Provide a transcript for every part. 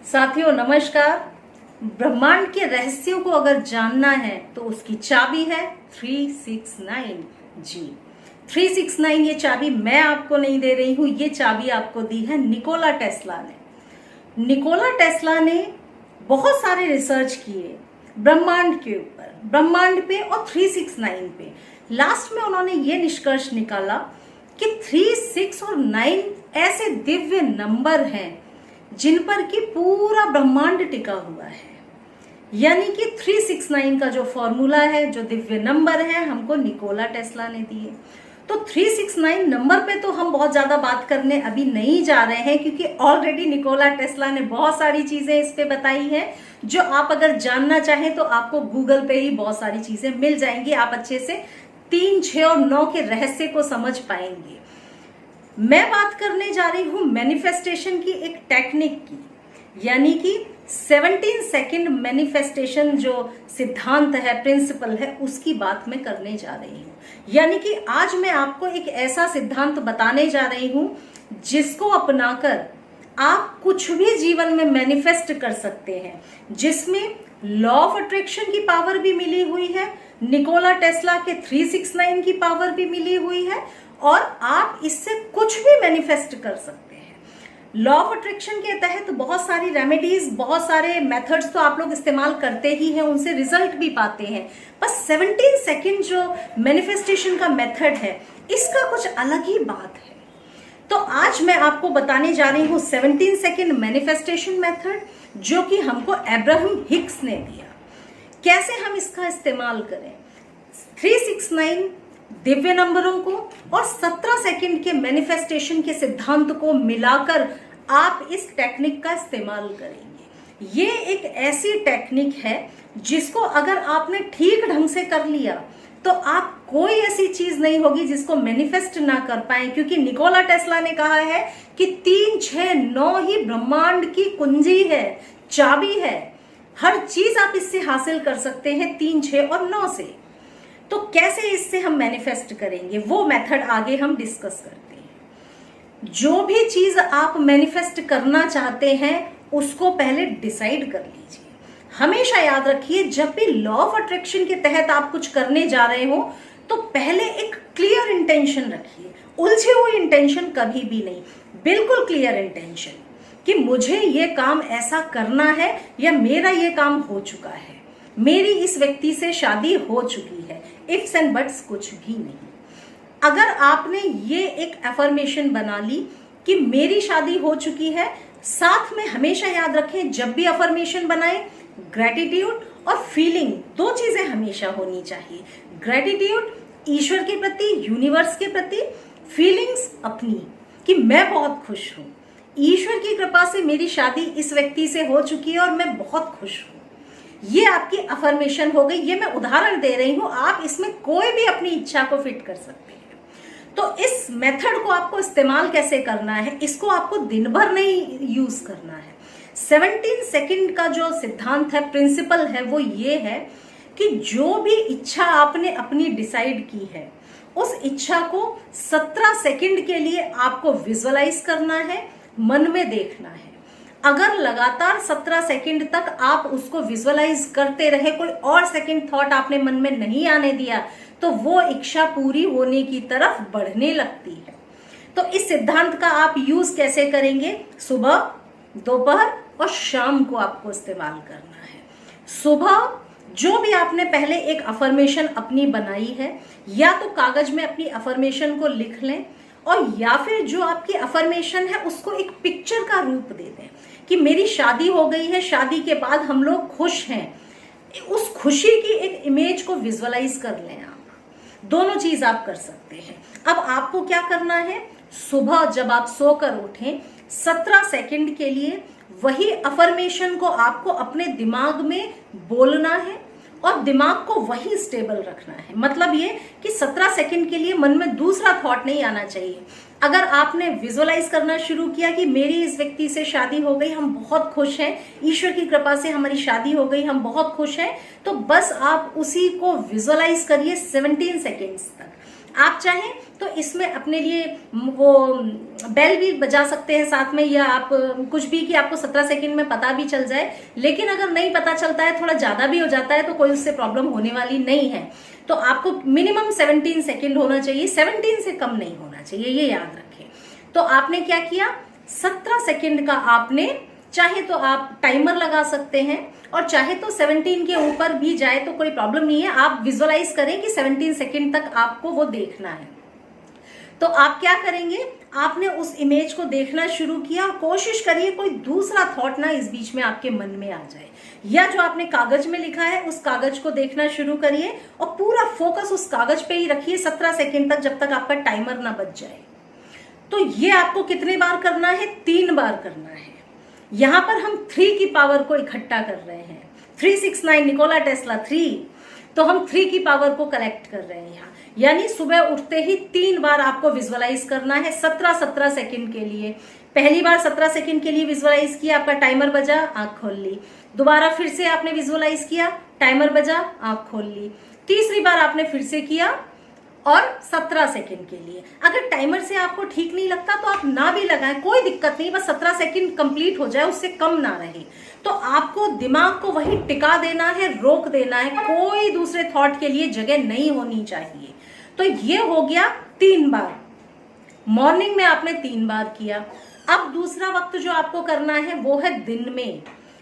साथियों नमस्कार। ब्रह्मांड के रहस्यों को अगर जानना है तो उसकी चाबी है 369 जी। 369 ये चाबी मैं आपको नहीं दे रही हूं, ये चाबी आपको दी है निकोला टेस्ला ने। निकोला टेस्ला ने बहुत सारे रिसर्च किए ब्रह्मांड के ऊपर, ब्रह्मांड पे और 369 पे। लास्ट में उन्होंने ये निष्कर्ष निकाला कि 3, 6 और 9 ऐसे दिव्य नंबर हैं जिन पर कि पूरा ब्रह्मांड टिका हुआ है। यानी कि 369 का जो फॉर्मूला है, जो दिव्य नंबर है, हमको निकोला टेस्ला ने दिए। तो 369 नंबर पे तो हम बहुत ज्यादा बात करने अभी नहीं जा रहे हैं, क्योंकि ऑलरेडी निकोला टेस्ला ने बहुत सारी चीजें इस पे बताई हैं, जो आप अगर जानना चाहें तो आपको गूगल पे ही बहुत सारी चीजें मिल जाएंगी। आप अच्छे से 3, 6 और 9 के रहस्य को समझ पाएंगे। मैं बात करने जा रही हूं मैनिफेस्टेशन की एक टेक्निक की, यानी कि 17 सेकंड मैनिफेस्टेशन जो सिद्धांत है, प्रिंसिपल है, उसकी बात मैं करने जा रही हूं। यानी कि आज मैं आपको एक ऐसा सिद्धांत बताने जा रही हूं जिसको अपनाकर आप कुछ भी जीवन में मैनिफेस्ट कर सकते हैं, जिसमें लॉ ऑफ अट्रैक्शन की पावर भी मिली हुई है, निकोला टेस्ला के 369 की पावर भी मिली हुई है, और आप इससे कुछ भी मैनिफेस्ट कर सकते हैं। लॉ ऑफ अट्रैक्शन के तहत बहुत सारी रेमेडीज, बहुत सारे मेथड्स तो आप लोग इस्तेमाल करते ही हैं, उनसे रिजल्ट भी पाते हैं। बस 17 सेकंड जो मैनिफेस्टेशन का मेथड है, इसका कुछ अलग ही बात है। तो आज मैं आपको बताने जा रही हूं 17 सेकंड मैनिफेस्टेशन मेथड, जो कि हमको अब्राहम हिक्स ने दिया। कैसे हम इसका इस्तेमाल करें? 369 दिव्य नंबरों को और 17 सेकंड के मैनिफेस्टेशन के सिद्धांत को मिलाकर आप इस टेक्निक का इस्तेमाल करेंगे। ये एक ऐसी टेक्निक है जिसको अगर आपने ठीक ढंग से कर लिया तो आप कोई ऐसी चीज नहीं होगी जिसको मैनिफेस्ट ना कर पाए, क्योंकि निकोला टेस्ला ने कहा है कि 3, 6, 9 ही ब्रह्मांड की कुंजी है, चाबी है। हर चीज आप इससे हासिल कर सकते हैं 3, 6 और 9 से। तो कैसे इससे हम मैनिफेस्ट करेंगे, वो मेथड आगे हम डिस्कस करते हैं। जो भी चीज आप मैनिफेस्ट करना चाहते हैं उसको पहले डिसाइड कर लीजिए। हमेशा याद रखिए, जब भी लॉ ऑफ अट्रैक्शन के तहत आप कुछ करने जा रहे हो तो पहले एक क्लियर इंटेंशन रखिए। उलझी हुई इंटेंशन कभी भी नहीं, बिल्कुल क्लियर इंटेंशन कि मुझे ये काम ऐसा करना है, या मेरा ये काम हो चुका है, मेरी इस व्यक्ति से शादी हो चुकी है। इफ्स एंड बट्स कुछ भी नहीं। अगर आपने ये एक अफर्मेशन बना ली कि मेरी शादी हो चुकी है, साथ में हमेशा याद रखें जब भी अफर्मेशन बनाए, ग्रेटिट्यूड और फीलिंग, दो चीजें हमेशा होनी चाहिए। ग्रेटिट्यूड ईश्वर के प्रति, यूनिवर्स के प्रति, फीलिंग्स अपनी कि मैं बहुत खुश हूं, ईश्वर की कृपा से मेरी शादी इस व्यक्ति से हो चुकी है और मैं बहुत खुश हूं। ये आपकी अफर्मेशन हो गई। ये मैं उदाहरण दे रही हूं, आप इसमें कोई भी अपनी इच्छा को फिट कर सकते हैं। तो इस मेथड को आपको इस्तेमाल कैसे करना है, इसको आपको दिन भर नहीं यूज करना है। 17 सेकंड का जो सिद्धांत है, प्रिंसिपल है, वो ये है कि जो भी इच्छा आपने अपनी डिसाइड की है, उस इच्छा को 17 सेकंड के लिए आपको विजुअलाइज करना है, मन में देखना है। अगर लगातार 17 सेकंड तक आप उसको विजुअलाइज करते रहे, कोई और सेकंड थॉट आपने मन में नहीं आने दिया, तो वो इच्छा पूरी होने की तरफ बढ़ने लगती है। तो इस सिद्धांत का आप यूज कैसे करेंगे? सुबह, दोपहर और शाम को आपको इस्तेमाल करना है। सुबह जो भी आपने पहले एक अफर्मेशन अपनी बनाई है, या तो कागज में अपनी अफर्मेशन को लिख लें, और या फिर जो आपकी अफर्मेशन है उसको एक पिक्चर का रूप दे दें कि मेरी शादी हो गई है, शादी के बाद हम लोग खुश हैं। उस खुशी की एक इमेज को विजुअलाइज कर लें आप। दोनों चीज आप कर सकते हैं। अब आपको क्या करना है, सुबह जब आप सोकर उठें, 17 सेकंड के लिए वही अफर्मेशन को आपको अपने दिमाग में बोलना है और दिमाग को वही स्टेबल रखना है। मतलब ये कि 17 सेकंड के लिए मन में दूसरा थॉट नहीं आना चाहिए। अगर आपने विजुअलाइज करना शुरू किया कि मेरी इस व्यक्ति से शादी हो गई, हम बहुत खुश हैं, ईश्वर की कृपा से हमारी शादी हो गई, हम बहुत खुश हैं, तो बस आप उसी को विजुअलाइज करिए 17 सेकेंड्स तक। आप चाहें तो इसमें अपने लिए वो बेल भी बजा सकते हैं साथ में, या आप कुछ भी कि आपको 17 सेकंड में पता भी चल जाए। लेकिन अगर नहीं पता चलता है, थोड़ा ज्यादा भी हो जाता है, तो कोई उससे प्रॉब्लम होने वाली नहीं है। तो आपको मिनिमम 17 सेकंड होना चाहिए, 17 से कम नहीं होना चाहिए, ये याद रखें। तो आपने क्या किया, 17 सेकंड का आपने, चाहे तो आप टाइमर लगा सकते हैं और चाहे तो 17 के ऊपर भी जाए तो कोई प्रॉब्लम नहीं है। आप विजुअलाइज करें कि 17 सेकंड तक आपको वो देखना है। तो आप क्या करेंगे, आपने उस इमेज को देखना शुरू किया और कोशिश करिए कोई दूसरा थॉट ना इस बीच में आपके मन में आ जाए, या जो आपने कागज में लिखा है उस कागज को देखना शुरू करिए और पूरा फोकस उस कागज पे ही रखिए 17 सेकंड तक, जब तक आपका टाइमर ना बच जाए। तो ये आपको कितने बार करना है, 3 बार करना है। यहां पर हम 3 की पावर को इकट्ठा कर रहे हैं, 369 निकोला टेस्ला 3, तो हम 3 की पावर को कलेक्ट कर रहे हैं यहाँ। यानी सुबह उठते ही 3 बार आपको विजुअलाइज करना है 17 सेकंड के लिए। पहली बार 17 सेकंड के लिए विजुअलाइज किया, आपका टाइमर बजा, आंख खोल ली। दोबारा फिर से आपने विजुअलाइज किया, टाइमर बजा, आंख खोल ली। तीसरी बार आपने फिर से किया और 17 सेकंड के लिए। अगर टाइमर से आपको ठीक नहीं लगता तो आप ना भी लगाएं, कोई दिक्कत नहीं, बस 17 सेकंड कंप्लीट हो जाए, उससे कम ना रहे। तो आपको दिमाग को वही टिका देना है, रोक देना है, कोई दूसरे थॉट के लिए जगह नहीं होनी चाहिए। तो ये हो गया 3 बार, मॉर्निंग में आपने 3 बार किया। अब दूसरा वक्त जो आपको करना है वो है दिन में,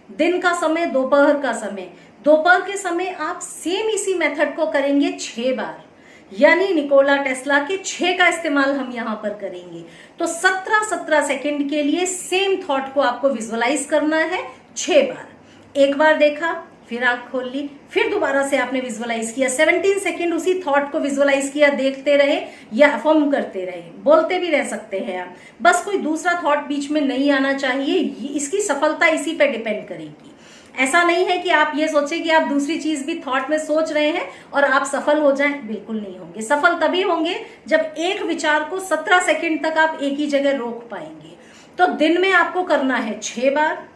दिन का समय, दोपहर का समय। दोपहर के समय आप सेम इसी मेथड को करेंगे 6 बार, यानी निकोला टेस्ला के 6 का इस्तेमाल हम यहां पर करेंगे। तो 17 सेकंड के लिए सेम थॉट को आपको विजुअलाइज करना है 6 बार। एक बार देखा, फिर आंख खोल ली, फिर दोबारा से आपने विजुअलाइज किया, 17 सेकंड उसी थॉट को विजुअलाइज किया, देखते रहे या अफर्म करते रहे, बोलते भी रह सकते हैं आप, बस कोई दूसरा थॉट बीच में नहीं आना चाहिए। इसकी सफलता इसी पे डिपेंड करेगी। ऐसा नहीं है कि आप ये सोचें कि आप दूसरी चीज भी थॉट में सोच रहे हैं और आप सफल हो जाएं, बिल्कुल नहीं होंगे। सफल तभी होंगे जब एक विचार को 17 सेकंड तक आप एक ही जगह रोक पाएंगे। तो दिन में आपको करना है 6 बार,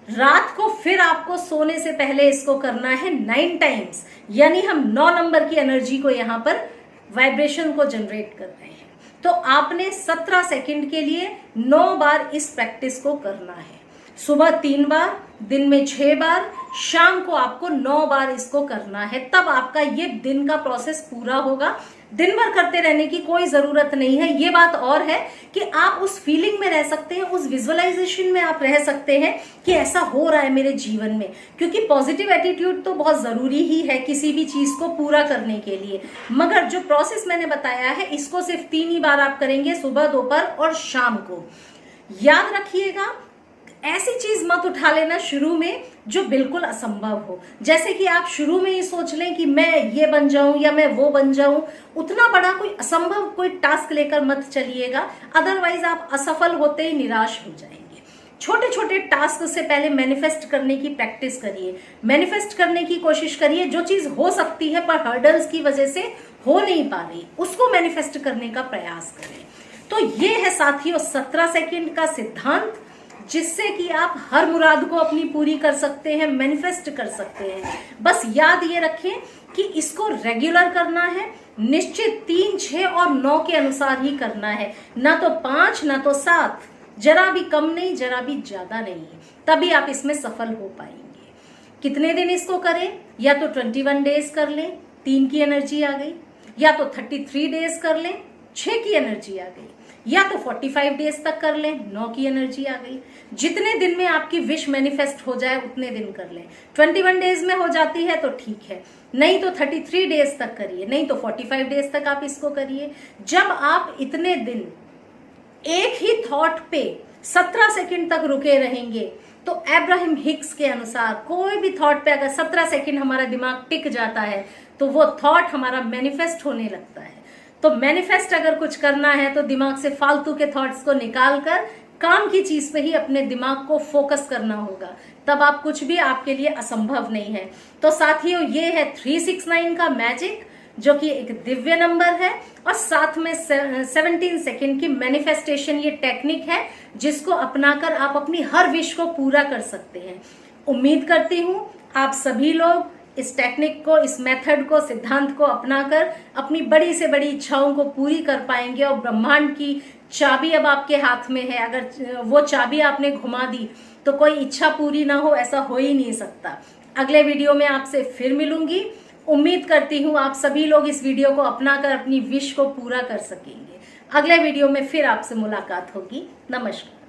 रात को फिर आपको सोने से पहले इसको करना है 9 टाइम्स, यानी हम 9 नंबर की एनर्जी को यहाँ पर वाइब्रेशन को जनरेट कर रहे हैं। तो आपने 17 सेकंड के लिए 9 बार इस प्रैक्टिस को करना है। सुबह 3 बार, दिन में 6 बार, शाम को आपको 9 बार इसको करना है। तब आपका ये दिन का प्रोसेस पूरा होगा। दिन भर करते रहने की कोई जरूरत नहीं है। ये बात और है कि आप उस फीलिंग में रह सकते हैं, उस विजुअलाइजेशन में आप रह सकते हैं कि ऐसा हो रहा है मेरे जीवन में, क्योंकि पॉजिटिव एटीट्यूड तो बहुत जरूरी ही है किसी भी चीज को पूरा करने के लिए। मगर जो प्रोसेस मैंने बताया है इसको सिर्फ 3 ही बार आप करेंगे, सुबह, दोपहर और शाम को। याद रखिएगा, ऐसी चीज मत उठा लेना शुरू में जो बिल्कुल असंभव हो। जैसे कि आप शुरू में ही सोच लें कि मैं ये बन जाऊं या मैं वो बन जाऊं, उतना बड़ा कोई असंभव कोई टास्क लेकर मत चलिएगा, अदरवाइज आप असफल होते ही निराश हो जाएंगे। छोटे छोटे टास्क से पहले मैनिफेस्ट करने की प्रैक्टिस करिए, मैनिफेस्ट करने की कोशिश करिए। जो चीज हो सकती है पर हर्डल्स की वजह से हो नहीं पा रही, उसको मैनिफेस्ट करने का प्रयास करें। तो ये है साथियों 17 सेकंड का सिद्धांत, जिससे कि आप हर मुराद को अपनी पूरी कर सकते हैं, मैनिफेस्ट कर सकते हैं। बस याद ये रखें कि इसको रेगुलर करना है, निश्चित 3, 6 और 9 के अनुसार ही करना है, ना तो 5 ना तो 7, जरा भी कम नहीं, जरा भी ज्यादा नहीं, तभी आप इसमें सफल हो पाएंगे। कितने दिन इसको करें, या तो 21 डेज कर लें, 3 की एनर्जी आ गई, या तो 33 डेज कर लें, 6 की एनर्जी आ गई, या तो 45 डेज तक कर लें, 9 की एनर्जी आ गई। जितने दिन में आपकी विश मैनिफेस्ट हो जाए उतने दिन कर लें। 21 डेज में हो जाती है तो ठीक है, नहीं तो 33 डेज तक करिए, नहीं तो 45 डेज तक आप इसको करिए। जब आप इतने दिन एक ही थॉट पे 17 सेकंड तक रुके रहेंगे तो अब्राहम हिक्स के अनुसार कोई भी थॉट पे अगर 17 सेकंड हमारा दिमाग टिक जाता है तो वो थॉट हमारा मैनिफेस्ट होने लगता है। तो मैनिफेस्ट अगर कुछ करना है तो दिमाग से फालतू के थॉट्स को निकालकर काम की चीज पे ही अपने दिमाग को फोकस करना होगा, तब आप कुछ भी आपके लिए असंभव नहीं है। तो साथियों ये है 369 का मैजिक, जो कि एक दिव्य नंबर है, और साथ में 17 सेकंड की मैनिफेस्टेशन ये टेक्निक है जिसको अपनाकर आप अपनी हर विश को पूरा कर सकते हैं। उम्मीद करती हूँ आप सभी लोग इस टेक्निक को, इस मेथड को, सिद्धांत को अपनाकर अपनी बड़ी से बड़ी इच्छाओं को पूरी कर पाएंगे और ब्रह्मांड की चाबी अब आपके हाथ में है। अगर वो चाबी आपने घुमा दी तो कोई इच्छा पूरी ना हो, ऐसा हो ही नहीं सकता। अगले वीडियो में आपसे फिर मिलूंगी। उम्मीद करती हूँ आप सभी लोग इस वीडियो को अपनाकर अपनी विश को पूरा कर सकेंगे। अगले वीडियो में फिर आपसे मुलाकात होगी। नमस्कार।